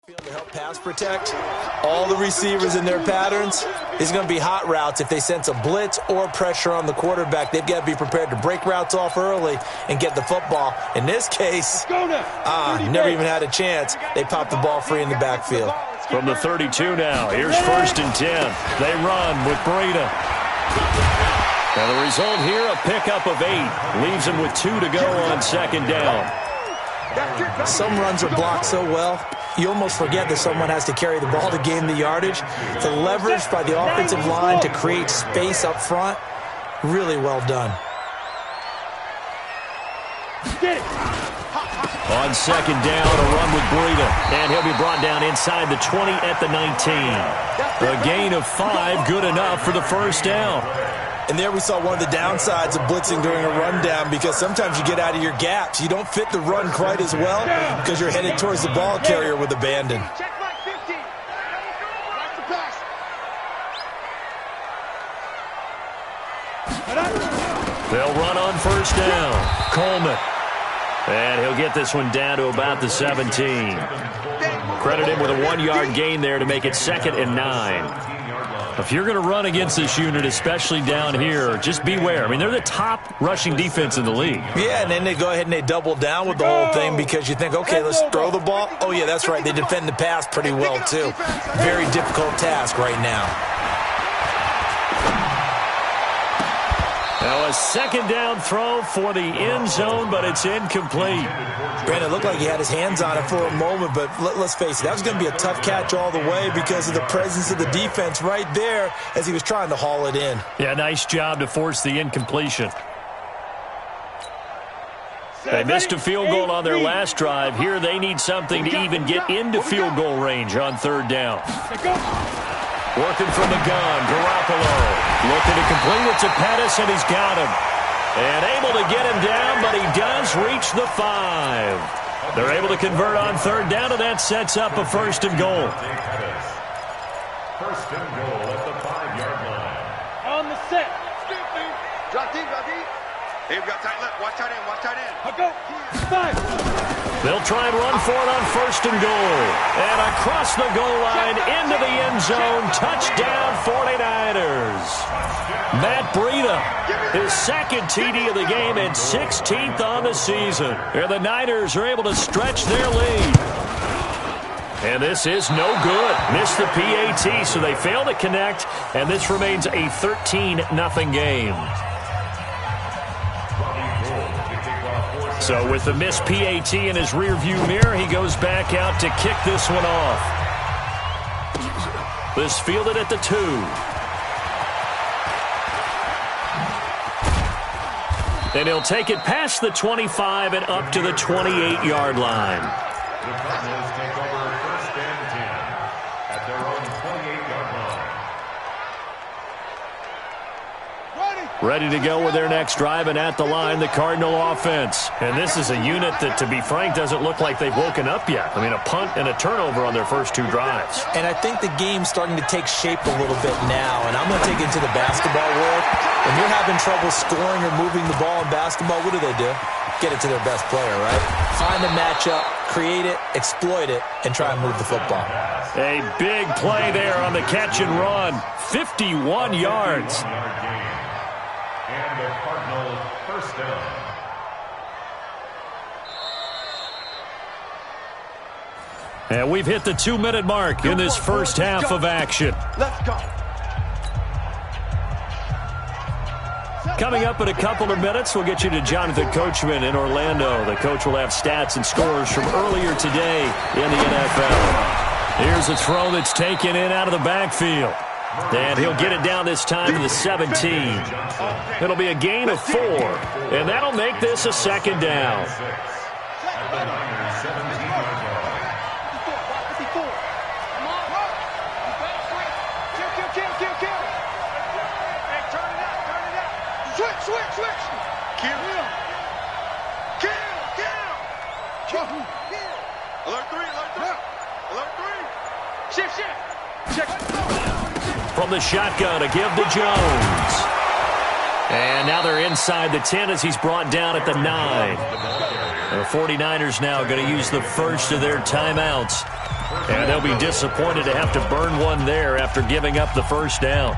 To help pass protect all the receivers in their patterns. Is going to be hot routes. If they sense a blitz or pressure on the quarterback, they've got to be prepared to break routes off early and get the football. In this case, never even had a chance. They popped the ball free in the backfield. From the 32 now, here's 1st and 10. They run with Breida. And the result here, a pickup of 8. Leaves him with 2 to go on 2nd down. Some runs are blocked so well, you almost forget that someone has to carry the ball to gain the yardage. The leverage by the offensive line to create space up front, really well done. On 2nd down, a run with Breida. And he'll be brought down inside the 20 at the 19. A gain of 5, good enough for the 1st down. And there we saw one of the downsides of blitzing during a rundown, because sometimes you get out of your gaps. You don't fit the run quite as well because you're headed towards the ball carrier with abandon. They'll run on 1st down. Coleman. And he'll get this one down to about the 17. Credit him with a 1-yard gain there to make it 2nd and 9. If you're going to run against this unit, especially down here, just beware. I mean, they're the top rushing defense in the league. Yeah, and then they go ahead and they double down with the whole thing because you think, okay, let's throw the ball. Oh, yeah, that's right. They defend the pass pretty well, too. Very difficult task right now. Now a 2nd down throw for the end zone, but it's incomplete. Brandon, it looked like he had his hands on it for a moment, but let's face it, that was going to be a tough catch all the way because of the presence of the defense right there as he was trying to haul it in. Yeah, nice job to force the incompletion. They missed a field goal on their last drive. Here they need something to even get into field goal range on 3rd down. Working from the gun, Garoppolo. Looking to complete it to Pettis, and he's got him. And able to get him down, but he does reach the 5. They're able to convert on 3rd down, and that sets up a 1st and goal. 1st and goal at the 5-yard line. On the set. Drop deep, drop deep. Hey, we got tight left. Watch tight end, watch tight end. I'll go. 5. They'll try and run for it on 1st and goal. And across the goal line, into the end zone, touchdown 49ers. Matt Breida, his 2nd TD of the game and 16th on the season. And the Niners are able to stretch their lead. And this is no good. Missed the PAT, so they fail to connect, and this remains a 13-0 game. So with the missed PAT in his rearview mirror, he goes back out to kick this one off. This fielded at the 2. And he'll take it past the 25 and up to the 28-yard line. The Cardinals take over 1st and 10 at their own 28-yard line. Ready to go with their next drive, and at the line, the Cardinal offense. And this is a unit that, to be frank, doesn't look like they've woken up yet. I mean, a punt and a turnover on their first 2 drives. And I think the game's starting to take shape a little bit now, and I'm going to take it into the basketball world. When you're having trouble scoring or moving the ball in basketball, what do? Get it to their best player, right? Find a matchup, create it, exploit it, and try and move the football. A big play there on the catch and run. 51 yards. And the Cardinals 1st down. And we've hit the 2-minute mark in this first half of action. Let's go. Coming up in a couple of minutes, we'll get you to Jonathan Coachman in Orlando. The coach will have stats and scores from earlier today in the NFL. Here's a throw that's taken in out of the backfield. And he'll get it down this time to the 17. It'll be a gain of 4, and that'll make this a 2nd down. At the Niners 17-yard line. 54. Come on. Kill. Hey, turn it out. Switch. Kill. Alert 3. Shift. Check. From the shotgun, a give to Jones. And now they're inside the 10 as he's brought down at the 9. The 49ers now going to use the first of their timeouts. And they'll be disappointed to have to burn one there after giving up the first down.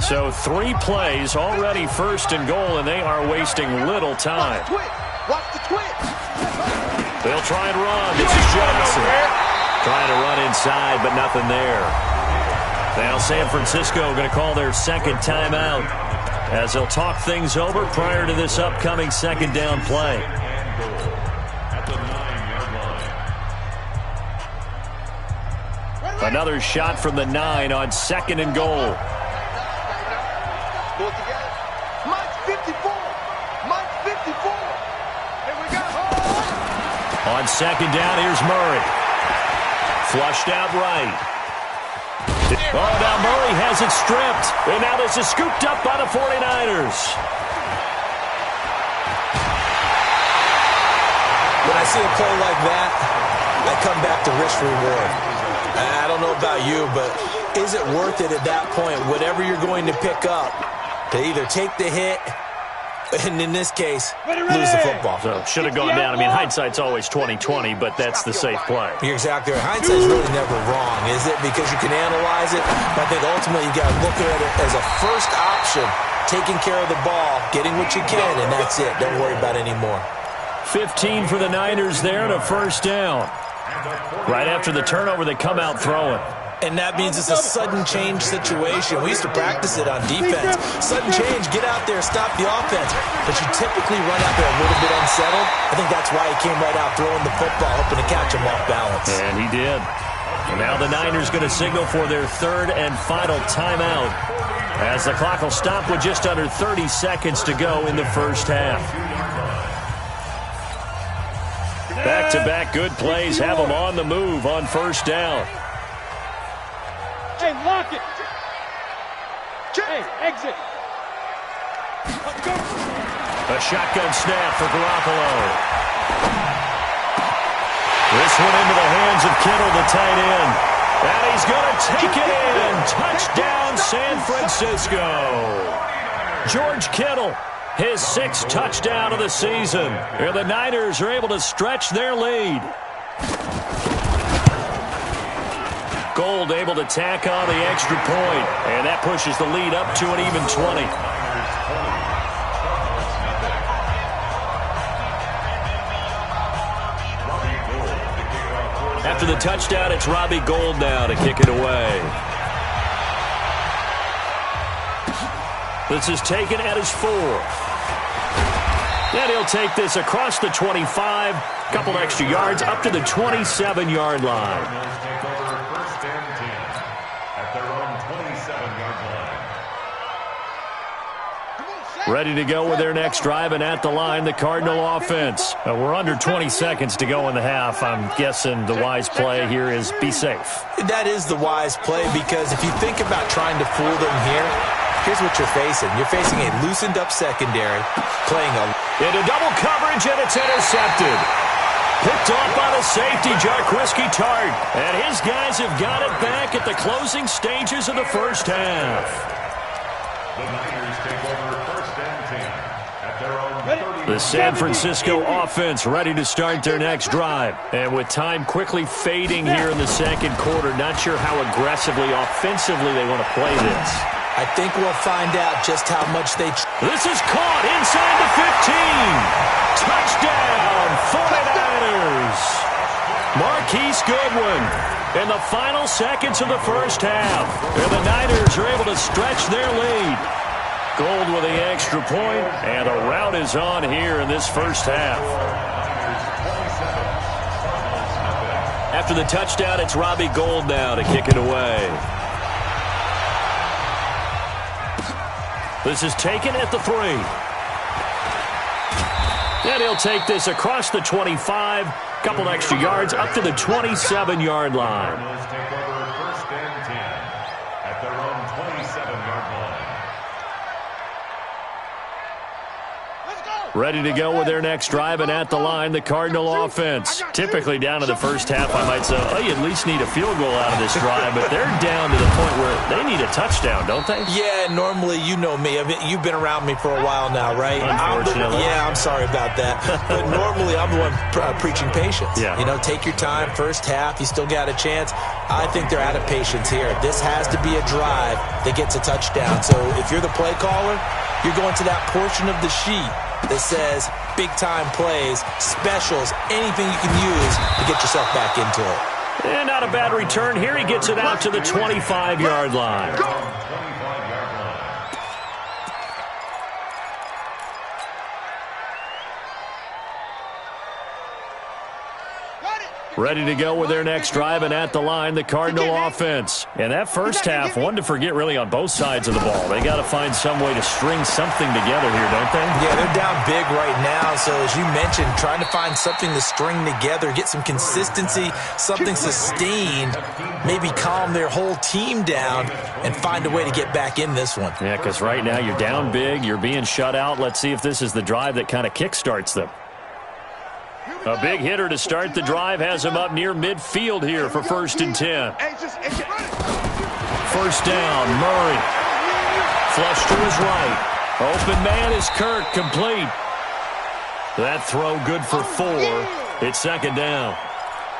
So 3 plays, already first and goal, and they are wasting little time. Watch the twitch. They'll try and run. This is Johnson. Trying to run inside, but nothing there. Now San Francisco going to call their second timeout as they'll talk things over prior to this upcoming second down play. At the 9-yard line. Another shot from the 9 on second and goal. Pull together. Mike's 54. Mike's 54. Here we go. On second down, here's Murray. Flushed out right. Oh, now Murray has it stripped. And now this is scooped up by the 49ers. When I see a play like that, I come back to risk reward. I don't know about you, but is it worth it at that point, whatever you're going to pick up, to either take the hit, and in this case, lose the football? So should have gone down. I mean, hindsight's always 20/20, but that's the safe play. You're exactly right. Hindsight's really never wrong, is it? Because you can analyze it. But I think ultimately you got to look at it as a first option, taking care of the ball, getting what you can, and that's it. Don't worry about it anymore. 15 for the Niners there and a first down. Right after the turnover, they come out throwing. And that means it's a sudden change situation. We used to practice it on defense. Sudden change, get out there, stop the offense. But you typically run out there a little bit unsettled. I think that's why he came right out throwing the football, hoping to catch him off balance. And he did. And now the Niners going to signal for their third and final timeout as the clock will stop with just under 30 seconds to go in the first half. Back-to-back good plays have them on the move on first down. Hey, lock it. Hey, exit. Let's go. A shotgun snap for Garoppolo. This one into the hands of Kittle, the tight end. And he's going to take it in. Touchdown, San Francisco. George Kittle, his 6th touchdown of the season. And the Niners are able to stretch their lead. Gold able to tack on the extra point, and that pushes the lead up to an even 20. After the touchdown, it's Robbie Gould now to kick it away. This is taken at his 4th. And he'll take this across the 25, couple extra yards up to the 27-yard line. Ready to go with their next drive, and at the line, the Cardinal offense. We're under 20 seconds to go in the half. I'm guessing the wise play here is be safe. That is the wise play, because if you think about trying to fool them here, here's what you're facing. You're facing a loosened-up secondary, playing into double coverage, and it's intercepted. Picked off by the safety, Jarquiski Tart. And his guys have got it back at the closing stages of the first half. The Niners take over first and 10 at their own 30. The San Francisco offense ready to start their next drive. And with time quickly fading here in the second quarter, not sure how aggressively, offensively they want to play this. I think we'll find out just how much they... This is caught inside the 15. Touchdown, 49ers. Marquise Goodwin in the final seconds of the first half. And the Niners are able to stretch their lead. Gould with the extra point, and the rout is on here in this first half. After the touchdown, it's Robbie Gould now to kick it away. This is taken at the 3. And he'll take this across the 25, couple extra yards up to the 27-yard line. Cardinals take over first and 10 at their own 27-yard line. Ready to go with their next drive, and at the line, the Cardinal offense. Typically down to the first half, I might say, oh, you at least need a field goal out of this drive, but they're down to the point where they need a touchdown, don't they? Yeah, normally, you know me. I mean, you've been around me for a while now, right? Unfortunately. I'm sorry about that. But normally, I'm the one preaching patience. Yeah. You know, take your time. First half, you still got a chance. I think they're out of patience here. This has to be a drive that gets a touchdown. So if you're the play caller, you're going to that portion of the sheet that says big-time plays, specials, anything you can use to get yourself back into it. And not a bad return here. He gets it out to the 25-yard line. Ready to go with their next drive, and at the line, the Cardinal offense. And that first half, one to forget really on both sides of the ball. They got to find some way to string something together here, don't they? Yeah, they're down big right now. So as you mentioned, trying to find something to string together, get some consistency, something sustained, maybe calm their whole team down and find a way to get back in this one. Yeah, because right now you're down big, you're being shut out. Let's see if this is the drive that kind of kickstarts them. A big hitter to start the drive has him up near midfield here for 1st and 10. First down, Murray. Flush to his right. Open man is Kirk, complete. That throw good for 4. It's 2nd down.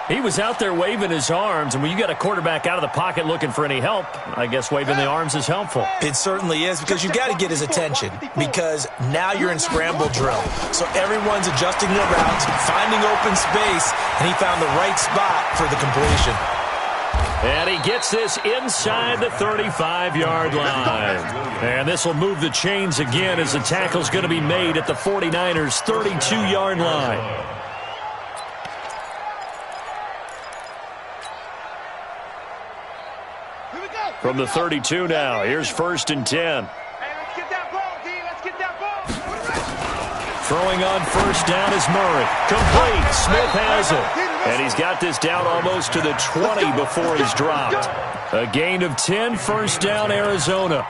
He was out there waving his arms, and when you got a quarterback out of the pocket looking for any help, I guess waving the arms is helpful. It certainly is, because you've got to get his attention, because now you're in scramble drill. So everyone's adjusting their routes, finding open space, and he found the right spot for the completion. And he gets this inside the 35-yard line. And this will move the chains again as the tackle's going to be made at the 49ers' 32-yard line. From the 32 now, here's 1st and 10. Hey, let's get that ball, D. Let's get that ball. Throwing on 1st down is Murray. Complete. Smith has it. And he's got this down almost to the 20 before he's dropped. A gain of 10, 1st down, Arizona.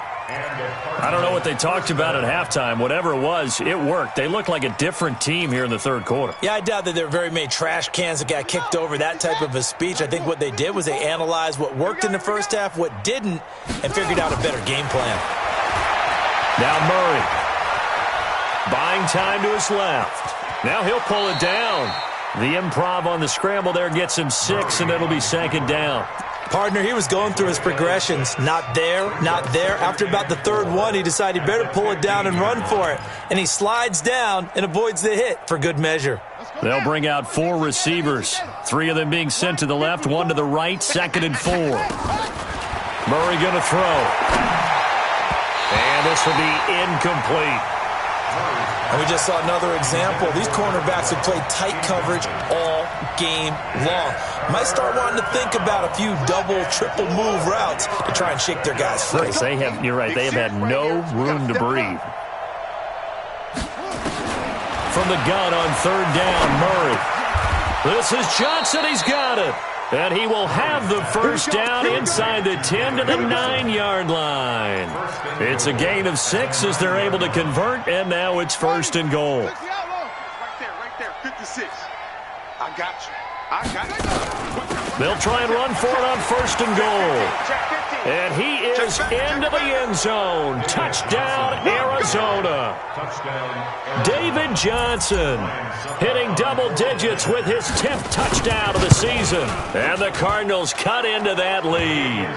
I don't know what they talked about at halftime. Whatever it was, it worked. They look like a different team here in the 3rd quarter. Yeah, I doubt that there were very many trash cans that got kicked over, that type of a speech. I think what they did was they analyzed what worked in the first half, what didn't, and figured out a better game plan. Now Murray. Buying time to his left. Now he'll pull it down. The improv on the scramble there gets him 6, and it'll be 2nd down. Partner, he was going through his progressions. Not there, not there. After about the 3rd one, he decided he better pull it down and run for it. And he slides down and avoids the hit for good measure. They'll bring out 4 receivers. 3 of them being sent to the left, 1 to the right, 2nd and 4. Murray going to throw. And this will be incomplete. And we just saw another example. These cornerbacks have played tight coverage all game long. Might start wanting to think about a few double, triple move routes to try and shake their guys free. They have, you're right, they have had no room to breathe. From the gun on 3rd down, Murray. This is Johnson, he's got it. And he will have the 1st down inside the 10 to the 9-yard line. It's a gain of 6 as they're able to convert, and now it's 1st and goal. Right there, 56. I got you. They'll try and run for it on 1st and goal. And he is into the end zone. Touchdown, Arizona. David Johnson hitting double digits with his 10th touchdown of the season. And the Cardinals cut into that lead.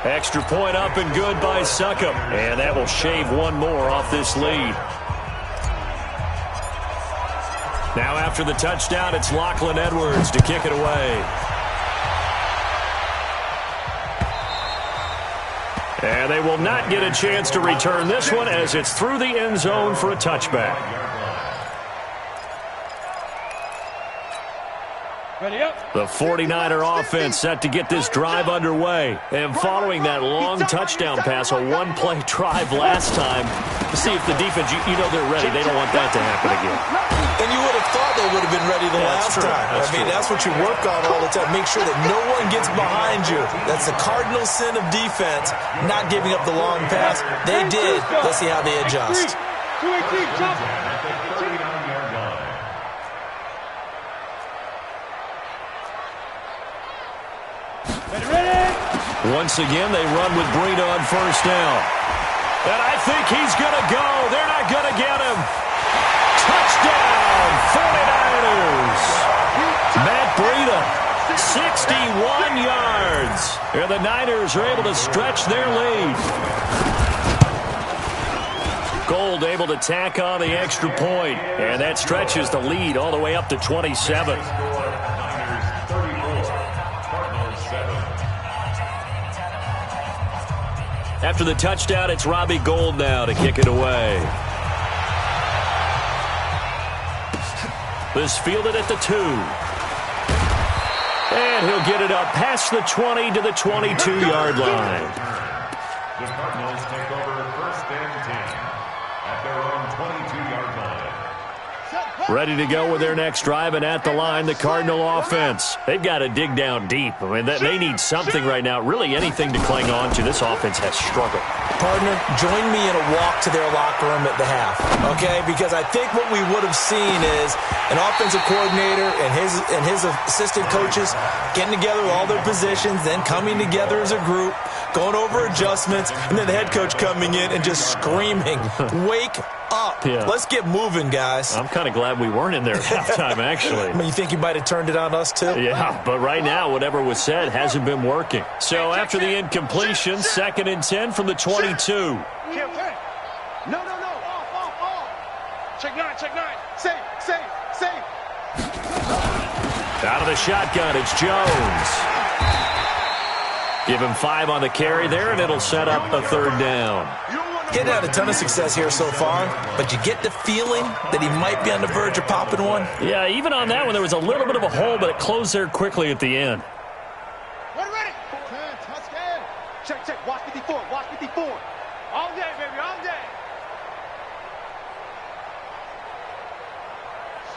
Extra point up and good by Succop. And that will shave 1 more off this lead. Now after the touchdown, it's Lachlan Edwards to kick it away. And they will not get a chance to return this one as it's through the end zone for a touchback. The 49er offense set to get this drive underway. And following that long touchdown pass, a 1-play drive last time, to see if the defense, you know they're ready. They don't want that to happen again. And you would have thought they would have been ready the last time. That's what you work on all the time. Make sure that no one gets behind you. That's the cardinal sin of defense, not giving up the long pass. They did. Let's see how they adjust. 218, jump. Once again, they run with Breida on first down. And I think he's going to go. They're not going to get him. Touchdown, 49ers. Matt Breida, 61 yards. And the Niners are able to stretch their lead. Gold able to tack on the extra point. And that stretches the lead all the way up to 27. After the touchdown, it's Robbie Gould now to kick it away. This fielded at the 2. And he'll get it up past the 20 to the 22-yard line. The Cardinals take over first and 10 at their own 22-yard line. Ready to go with their next drive, and at the line, the Cardinal offense. They've got to dig down deep. I mean, they need something right now, really anything to cling on to. This offense has struggled. Partner, join me in a walk to their locker room at the half, okay? Because I think what we would have seen is an offensive coordinator and his assistant coaches getting together with all their positions, then coming together as a group, going over adjustments, and then the head coach coming in and just screaming, wake up. Yeah. Let's get moving, guys. I'm kind of glad we weren't in there at halftime, actually. I mean, you think you might have turned it on us, too? Yeah, but right now, whatever was said hasn't been working. So after the incompletion, 2nd and 10 from the 22. No. Off. Check 9. Safe. Out of the shotgun, it's Jones. Give him 5 on the carry there, and it'll set up a 3rd down. Getting had a ton of success here so far, but you get the feeling that he might be on the verge of popping one. Yeah, even on that one, there was a little bit of a hole, but it closed there quickly at the end. Ready. Check. Watch 54. All day, baby, all day.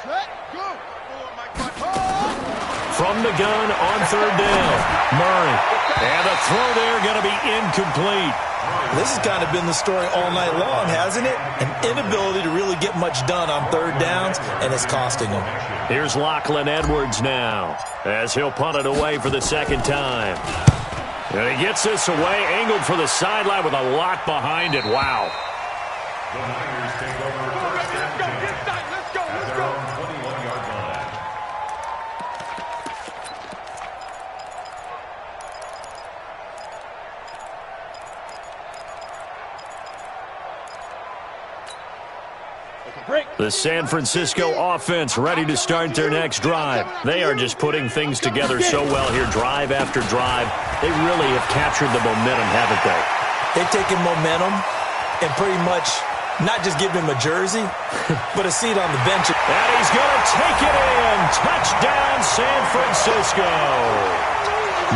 Set, go. From the gun on 3rd down, Murray. And the throw there going to be incomplete. This has kind of been the story all night long, hasn't it? An inability to really get much done on 3rd downs, and it's costing them. Here's Lachlan Edwards now, as he'll punt it away for the 2nd time. And he gets this away, angled for the sideline with a lot behind it. Wow. The Niners take over first and 10 Let's go. at their own 21-yard line. The San Francisco offense ready to start their next drive. They are just putting things together so well here, drive after drive. They really have captured the momentum, haven't they? They've taken momentum and pretty much not just give him a jersey, but a seat on the bench. And he's going to take it in. Touchdown, San Francisco.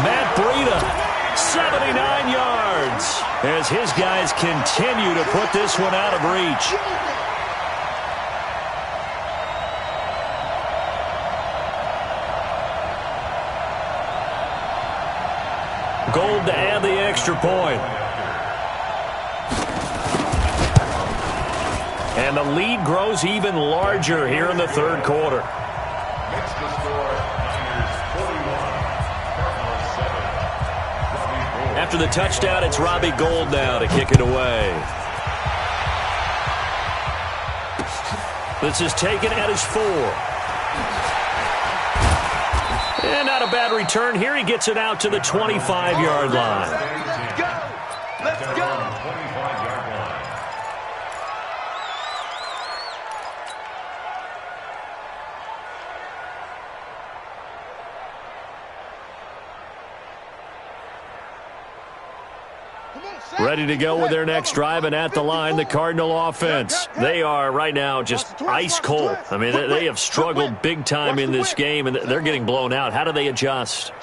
Matt Breida, 79 yards, as his guys continue to put this one out of reach. Gold to add the extra point. And the lead grows even larger here in the 3rd quarter. Makes the score Niners 41, Cardinals 7. After the touchdown, it's Robbie Gould now to kick it away. This is taken at his 4. And not a bad return here. He gets it out to the 25-yard line. Let's go. 25-yard line. Ready to go with their next drive, and at the line, the Cardinal offense. They are right now just ice cold. I mean, they have struggled big time in this game, and they're getting blown out. How do they adjust?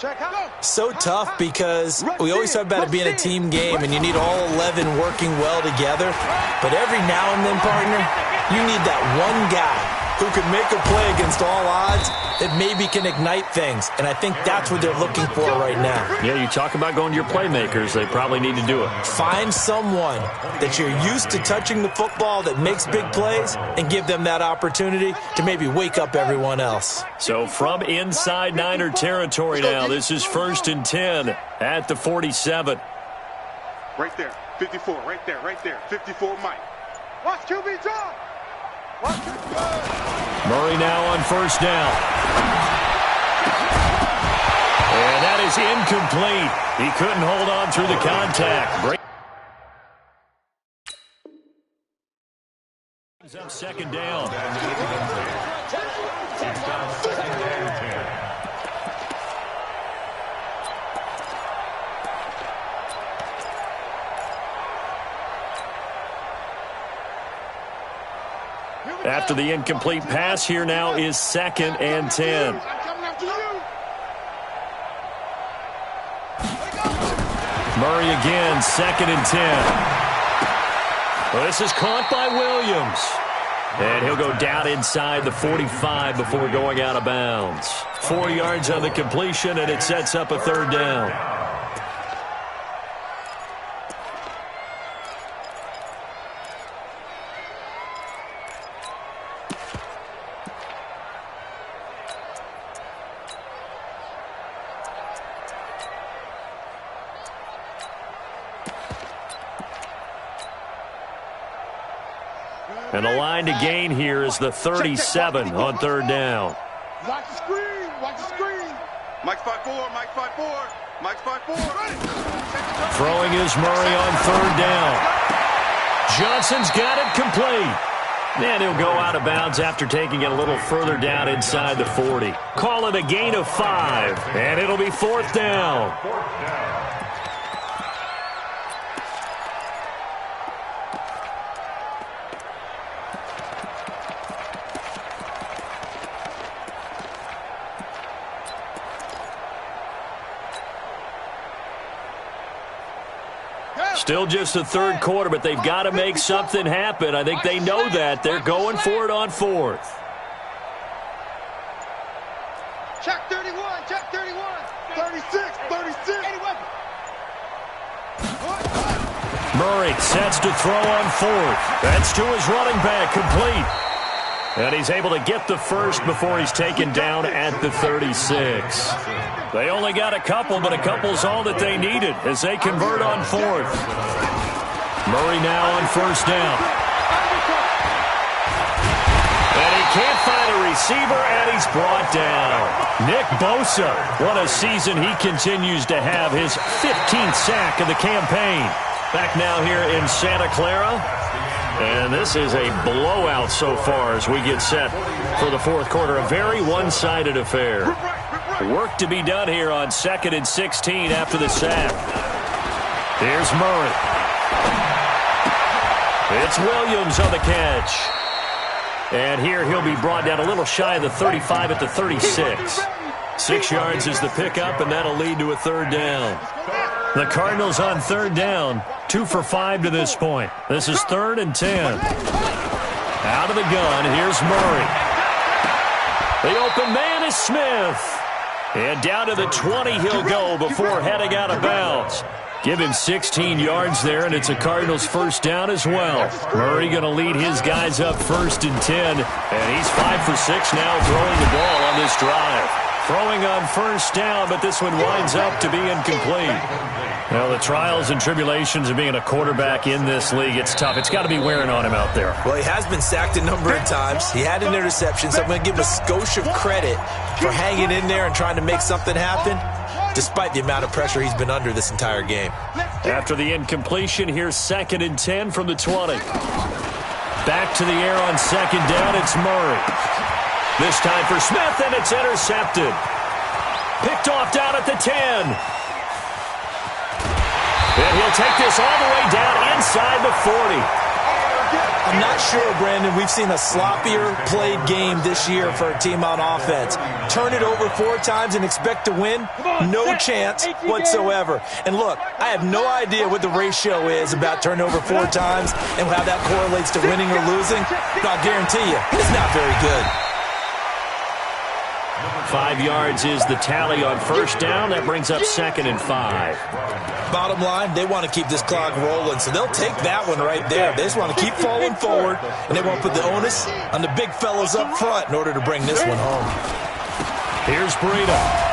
So tough because we always talk about it being a team game, and you need all 11 working well together. But every now and then, partner, you need that one guy who can make a play against all odds that maybe can ignite things. And I think that's what they're looking for right now. Yeah, you talk about going to your playmakers. They probably need to do it. Find someone that you're used to touching the football that makes big plays and give them that opportunity to maybe wake up everyone else. So from inside Niner territory now, this is 1st and 10 at the 47. Right there, 54, right there, 54 Mike. Watch QB drop. Watch QB. Murray now on 1st down. And that is incomplete. He couldn't hold on through the contact. Brings up 2nd down. It's down 2nd and 10. After the incomplete pass, here now is 2nd and 10. Murray again, 2nd and 10. Well, this is caught by Williams. And he'll go down inside the 45 before going out of bounds. 4 yards on the completion, and it sets up a 3rd down. And the line to gain here is the 37 on 3rd down. Watch the screen. Watch the screen. Mike's 5-4. Mike's 5-4. Mike's 5-4. Throwing is Murray on 3rd down. Johnson's got it complete. And he'll go out of bounds after taking it a little further down inside the 40. Call it a gain of 5. And it'll be 4th down. Still just the 3rd quarter, but they've got to make something happen. I think they know that. They're going for it on 4th. Check 31. Check 31. 36. 36. Murray sets to throw on 4th. That's to his running back, complete. And he's able to get the first before he's taken down at the 36. They only got a couple, but a couple's all that they needed as they convert on 4th. Murray now on 1st down. And he can't find a receiver, and he's brought down. Nick Bosa, what a season he continues to have, his 15th sack of the campaign. Back now here in Santa Clara. And this is a blowout so far as we get set for the 4th quarter. A very one-sided affair. Work to be done here on 2nd and 16 after the sack. Here's Murray. It's Williams on the catch. And here he'll be brought down a little shy of the 35 at the 36. 6 yards is the pickup, and that'll lead to a 3rd down. The Cardinals on 3rd down, 2 for 5 to this point. This is 3rd and 10. Out of the gun, here's Murray. The open man is Smith. And down to the 20 he'll go before heading out of bounds. Give him 16 yards there, and it's a Cardinals 1st down as well. Murray going to lead his guys up 1st and 10. And he's 5 for 6 now throwing the ball on this drive. Throwing on 1st down, but this one winds up to be incomplete. Well, the trials and tribulations of being a quarterback in this league, it's tough. It's got to be wearing on him out there. Well, he has been sacked a number of times. He had an interception, so I'm going to give him a skosh of credit for hanging in there and trying to make something happen, despite the amount of pressure he's been under this entire game. After the incompletion, here's 2nd and 10 from the 20. Back to the air on 2nd down, it's Murray. This time for Smith, and it's intercepted. Picked off down at the 10. And he'll take this all the way down inside the 40. I'm not sure, Brandon, we've seen a sloppier played game this year for a team on offense. Turn it over 4 times and expect to win? No chance whatsoever. And look, I have no idea what the ratio is about turnover 4 times and how that correlates to winning or losing. But I'll guarantee you, it's not very good. 5 yards is the tally on first down. That brings up 2nd and 5. Bottom line, they want to keep this clock rolling, so they'll take that one right there. They just want to keep falling forward, and they won't put the onus on the big fellas up front in order to bring this one home. Here's Breida.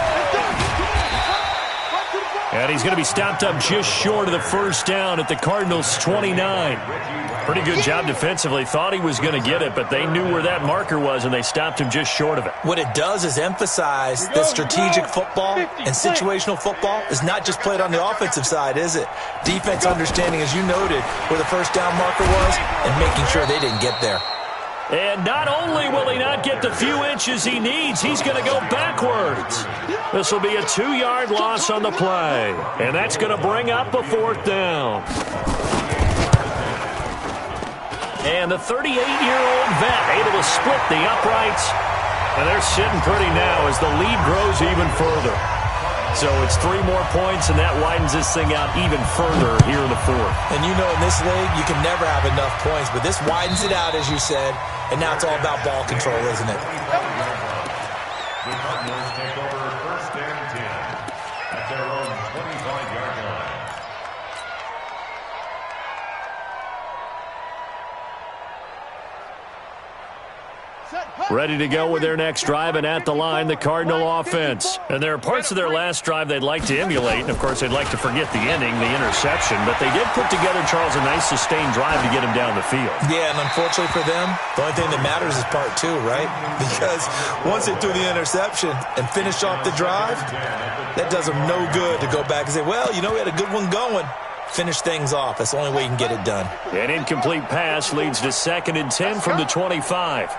And he's going to be stopped up just short of the first down at the Cardinals' 29. Pretty good job defensively. Thought he was going to get it, but they knew where that marker was, and they stopped him just short of it. What it does is emphasize that strategic football and situational football is not just played on the offensive side, is it? Defense understanding, as you noted, where the first down marker was and making sure they didn't get there. And not only will he not get the few inches he needs, he's going to go backwards. This will be a 2-yard loss on the play, and that's going to bring up a 4th down. And the 38-year-old vet able to split the uprights. And they're sitting pretty now as the lead grows even further. So it's 3 more points, and that widens this thing out even further here in the 4th. And you know in this league, you can never have enough points, but this widens it out, as you said, and now it's all about ball control, isn't it? The Cardinals take over 1st and 10 at their own 25-yard line. Ready to go with their next drive, and at the line, the Cardinal offense. And there are parts of their last drive they'd like to emulate, and of course they'd like to forget the ending, the interception, but they did put together, Charles, a nice sustained drive to get him down the field. Yeah, and unfortunately for them, the only thing that matters is part 2, right? Because once they threw the interception and finished off the drive, that does them no good to go back and say, well, you know, we had a good one going. Finish things off. That's the only way you can get it done. An incomplete pass leads to 2nd and 10 from the 25.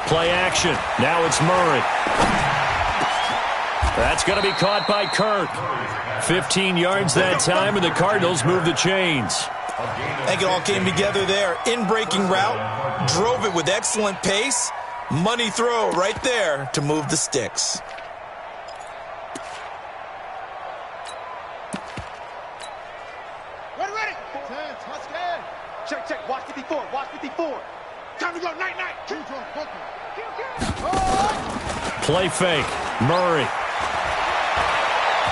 Play action. Now it's Murray. That's going to be caught by Kirk. 15 yards that time, and the Cardinals move the chains. I think it all came together there. In-breaking route, drove it with excellent pace. Money throw right there to move the sticks. Ready. Check. Watch 54. Time to go. Night. Play fake. Murray.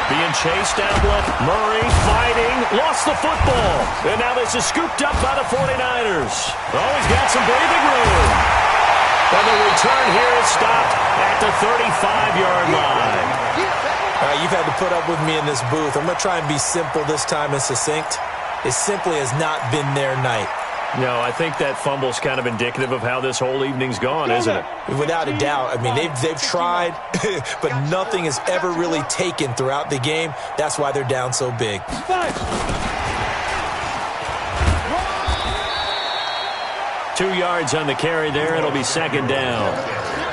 Being chased down left. Murray fighting. Lost the football. And now this is scooped up by the 49ers. Oh, he's got some breathing room. And the return here is stopped at the 35-yard line. All right, you've had to put up with me in this booth. I'm going to try and be simple this time and succinct. It simply has not been their night. No, I think that fumble's kind of indicative of how this whole evening's gone, isn't it? Without a doubt. I mean, they've tried, but nothing has ever really taken throughout the game. That's why they're down so big. 2 yards on the carry there. It'll be 2nd down.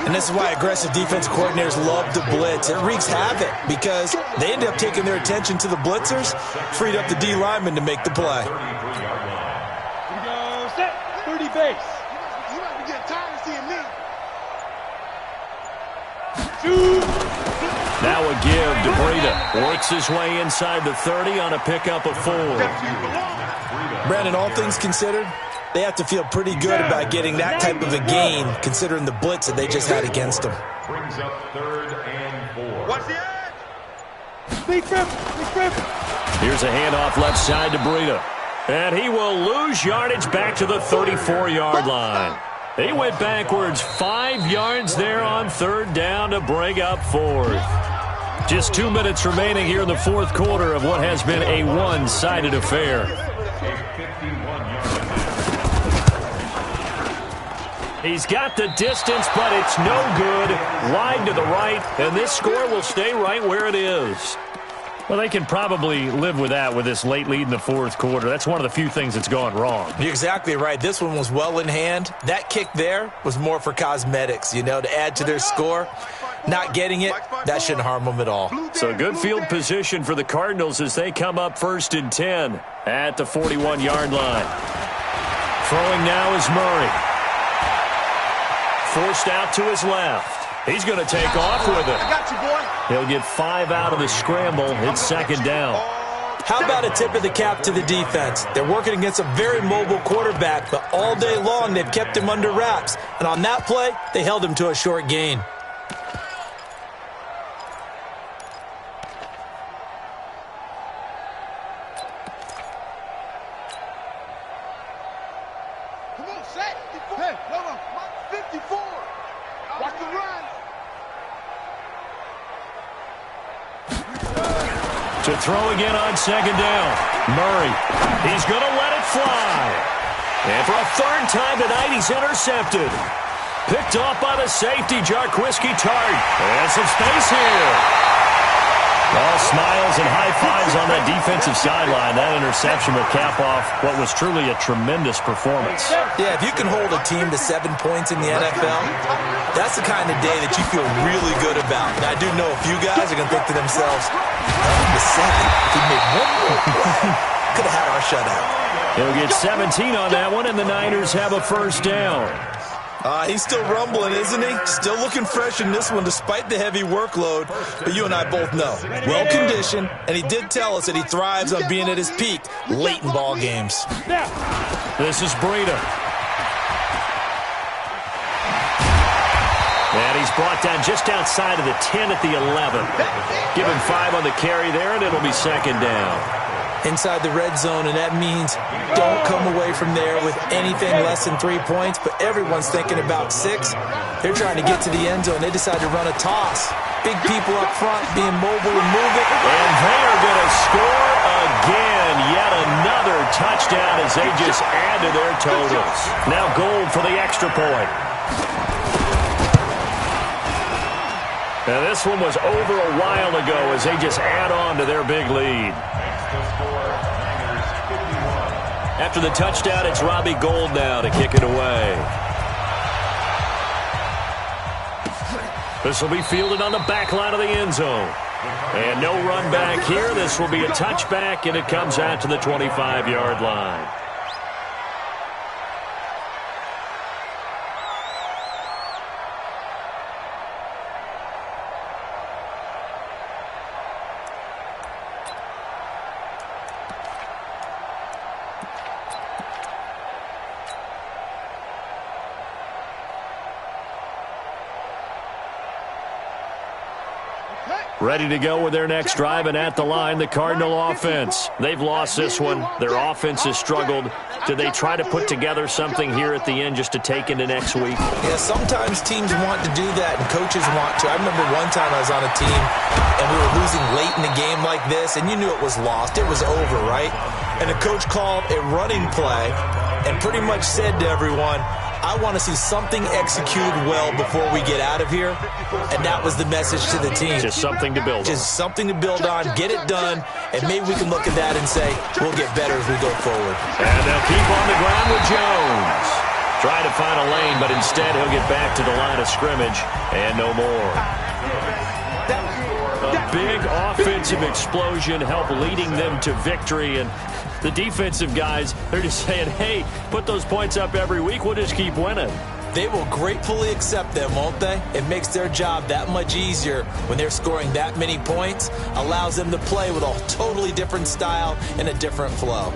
And this is why aggressive defense coordinators love to blitz. It wreaks havoc because they end up taking their attention to the blitzers, freed up the D lineman to make the play. 30 base. You might be getting tired of seeing me. Now a give to Breida. Works his way inside the 30 on a pickup of 4. Brandon, all things considered, they have to feel pretty good about getting that type of a gain considering the blitz that they just had against them. Brings up 3rd and 4. Watch the edge. Big rip. Here's a handoff left side to Breida. And he will lose yardage back to the 34-yard line. He went backwards 5 yards there on 3rd down to bring up 4th. Just 2 minutes remaining here in the 4th quarter of what has been a one-sided affair. He's got the distance, but it's no good. Wide to the right, and this score will stay right where it is. Well, they can probably live with that with this late lead in the 4th quarter. That's one of the few things that's gone wrong. You're exactly right. This one was well in hand. That kick there was more for cosmetics, you know, to add to their score. Not getting it, that shouldn't harm them at all. So good field position for the Cardinals as they come up 1st and 10 at the 41-yard line. Throwing now is Murray. Forced out to his left. He's going to take off with it. I got you, boy. He'll get 5 out of the scramble. It's 2nd down. How about a tip of the cap to the defense? They're working against a very mobile quarterback, but all day long they've kept him under wraps. And on that play, they held him to a short gain. Come on, set. Hey, no, 54. Watch the run. To throw again on 2nd down. Murray. He's going to let it fly. And for a 3rd time tonight, he's intercepted. Picked off by the safety, Jarquiski Tart. And some space here. All smiles and high fives on that defensive sideline. That interception would cap off what was truly a tremendous performance. Yeah, if you can hold a team to 7 points in the NFL, that's the kind of day that you feel really good about. And I do know a few guys are going to think to themselves, to 7, if we made one more play, could have had our shutout. He'll get 17 on that one, and the Niners have a 1st down. He's still rumbling, isn't he? Still looking fresh in this one despite the heavy workload. But you and I both know, well-conditioned, and he did tell us that he thrives on being at his peak late in ball games. This is Breida. And he's brought down just outside of the 10 at the 11. Give him 5 on the carry there, and it'll be 2nd down. Inside the red zone, and that means don't come away from there with anything less than 3 points, but everyone's thinking about 6. They're trying to get to the end zone. They decide to run a toss. Big people up front being mobile and moving. And they are going to score again. Yet another touchdown as they just add to their totals. Now Gold for the extra point. Now this one was over a while ago as they just add on to their big lead. After the touchdown, it's Robbie Gould now to kick it away. This will be fielded on the back line of the end zone. And no run back here. This will be a touchback, and it comes out to the 25-yard line. Ready to go with their next drive, and at the line, the Cardinal offense. They've lost this one. Their offense has struggled. Do they try to put together something here at the end just to take into next week? Yeah, sometimes teams want to do that, and coaches want to. I remember one time I was on a team, and we were losing late in the game like this, and you knew it was lost. It was over, right? And the coach called a running play and pretty much said to everyone, I want to see something executed well before we get out of here. And that was the message to the team. Just something to build on. Just something to build on, get it done, and maybe we can look at that and say, we'll get better as we go forward. And they'll keep on the ground with Jones. Trying to find a lane, but instead he'll get back to the line of scrimmage and no more. A big offensive explosion helped leading them to victory, and the defensive guys, they're just saying, hey, put those points up every week, we'll just keep winning. They will gratefully accept them, won't they? It makes their job that much easier when they're scoring that many points, allows them to play with a totally different style and a different flow.